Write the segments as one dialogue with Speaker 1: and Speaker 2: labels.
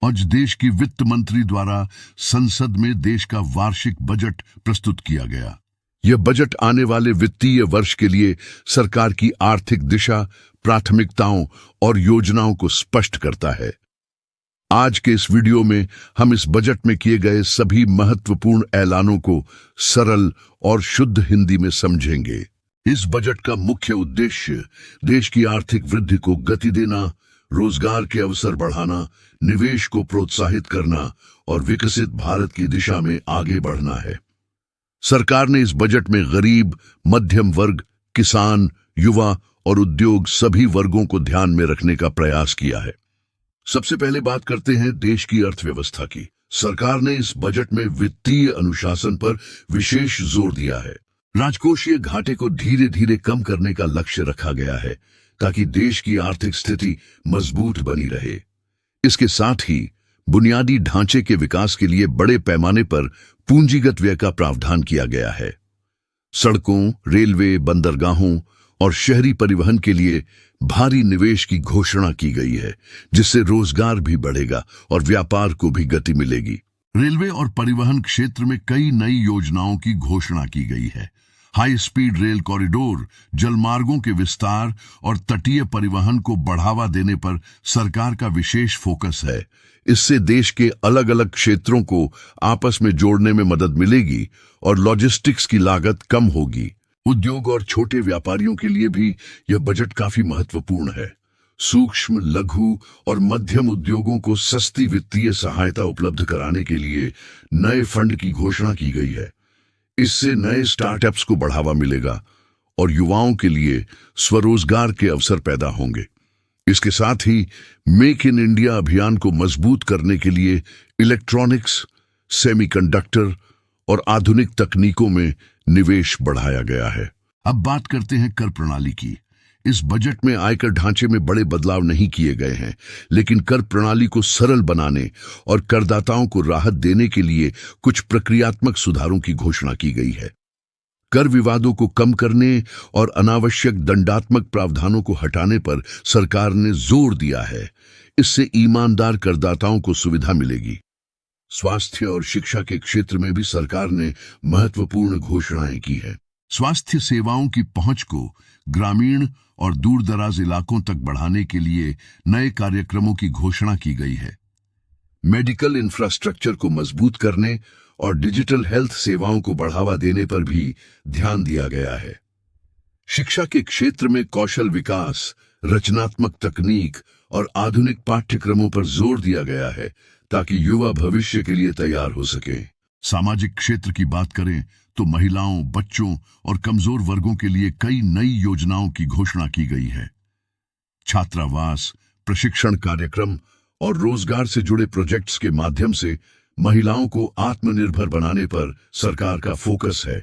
Speaker 1: आज देश की वित्त मंत्री द्वारा संसद में देश का वार्षिक बजट प्रस्तुत किया गया। यह बजट आने वाले वित्तीय वर्ष के लिए सरकार की आर्थिक दिशा, प्राथमिकताओं और योजनाओं को स्पष्ट करता है। आज के इस वीडियो में हम इस बजट में किए गए सभी महत्वपूर्ण ऐलानों को सरल और शुद्ध हिंदी में समझेंगे। इस बजट का मुख्य उद्देश्य देश की आर्थिक वृद्धि को गति देना, रोजगार के अवसर बढ़ाना, निवेश को प्रोत्साहित करना और विकसित भारत की दिशा में आगे बढ़ना है। सरकार ने इस बजट में गरीब, मध्यम वर्ग, किसान, युवा और उद्योग सभी वर्गों को ध्यान में रखने का प्रयास किया है। सबसे पहले बात करते हैं देश की अर्थव्यवस्था की। सरकार ने इस बजट में वित्तीय अनुशासन पर विशेष जोर दिया है। राजकोषीय घाटे को धीरे धीरे कम करने का लक्ष्य रखा गया है ताकि देश की आर्थिक स्थिति मजबूत बनी रहे। इसके साथ ही बुनियादी ढांचे के विकास के लिए बड़े पैमाने पर पूंजीगत व्यय का प्रावधान किया गया है। सड़कों, रेलवे, बंदरगाहों और शहरी परिवहन के लिए भारी निवेश की घोषणा की गई है, जिससे रोजगार भी बढ़ेगा और व्यापार को भी गति मिलेगी। रेलवे और परिवहन क्षेत्र में कई नई योजनाओं की घोषणा की गई है। हाई स्पीड रेल कॉरिडोर, जलमार्गों के विस्तार और तटीय परिवहन को बढ़ावा देने पर सरकार का विशेष फोकस है। इससे देश के अलग अलग क्षेत्रों को आपस में जोड़ने में मदद मिलेगी और लॉजिस्टिक्स की लागत कम होगी। उद्योग और छोटे व्यापारियों के लिए भी यह बजट काफी महत्वपूर्ण है। सूक्ष्म, लघु और मध्यम उद्योगों को सस्ती वित्तीय सहायता उपलब्ध कराने के लिए नए फंड की घोषणा की गई है। इससे नए स्टार्टअप्स को बढ़ावा मिलेगा और युवाओं के लिए स्वरोजगार के अवसर पैदा होंगे। इसके साथ ही मेक इन इंडिया अभियान को मजबूत करने के लिए इलेक्ट्रॉनिक्स, सेमीकंडक्टर और आधुनिक तकनीकों में निवेश बढ़ाया गया है। अब बात करते हैं कर प्रणाली की। इस बजट में आयकर ढांचे में बड़े बदलाव नहीं किए गए हैं, लेकिन कर प्रणाली को सरल बनाने और करदाताओं को राहत देने के लिए कुछ प्रक्रियात्मक सुधारों की घोषणा की गई है। कर विवादों को कम करने और अनावश्यक दंडात्मक प्रावधानों को हटाने पर सरकार ने जोर दिया है। इससे ईमानदार करदाताओं को सुविधा मिलेगी। स्वास्थ्य और शिक्षा के क्षेत्र में भी सरकार ने महत्वपूर्ण घोषणाएं की है। स्वास्थ्य सेवाओं की पहुंच को ग्रामीण और दूरदराज इलाकों तक बढ़ाने के लिए नए कार्यक्रमों की घोषणा की गई है। मेडिकल इंफ्रास्ट्रक्चर को मजबूत करने और डिजिटल हेल्थ सेवाओं को बढ़ावा देने पर भी ध्यान दिया गया है। शिक्षा के क्षेत्र में कौशल विकास, रचनात्मक तकनीक और आधुनिक पाठ्यक्रमों पर जोर दिया गया है ताकि युवा भविष्य के लिए तैयार हो सके। सामाजिक क्षेत्र की बात करें तो महिलाओं, बच्चों और कमजोर वर्गों के लिए कई नई योजनाओं की घोषणा की गई है। छात्रावास, प्रशिक्षण कार्यक्रम और रोजगार से जुड़े प्रोजेक्ट्स के माध्यम से महिलाओं को आत्मनिर्भर बनाने पर सरकार का फोकस है।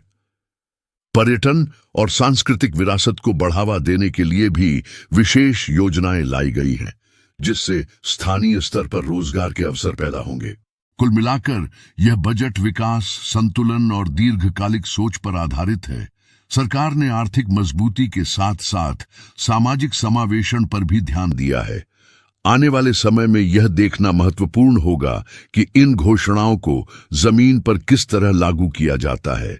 Speaker 1: पर्यटन और सांस्कृतिक विरासत को बढ़ावा देने के लिए भी विशेष योजनाएं लाई गई हैं, जिससे स्थानीय स्तर पर रोजगार के अवसर पैदा होंगे। कुल मिलाकर यह बजट विकास, संतुलन और दीर्घकालिक सोच पर आधारित है। सरकार ने आर्थिक मजबूती के साथ साथ सामाजिक समावेशन पर भी ध्यान दिया है। आने वाले समय में यह देखना महत्वपूर्ण होगा कि इन घोषणाओं को जमीन पर किस तरह लागू किया जाता है।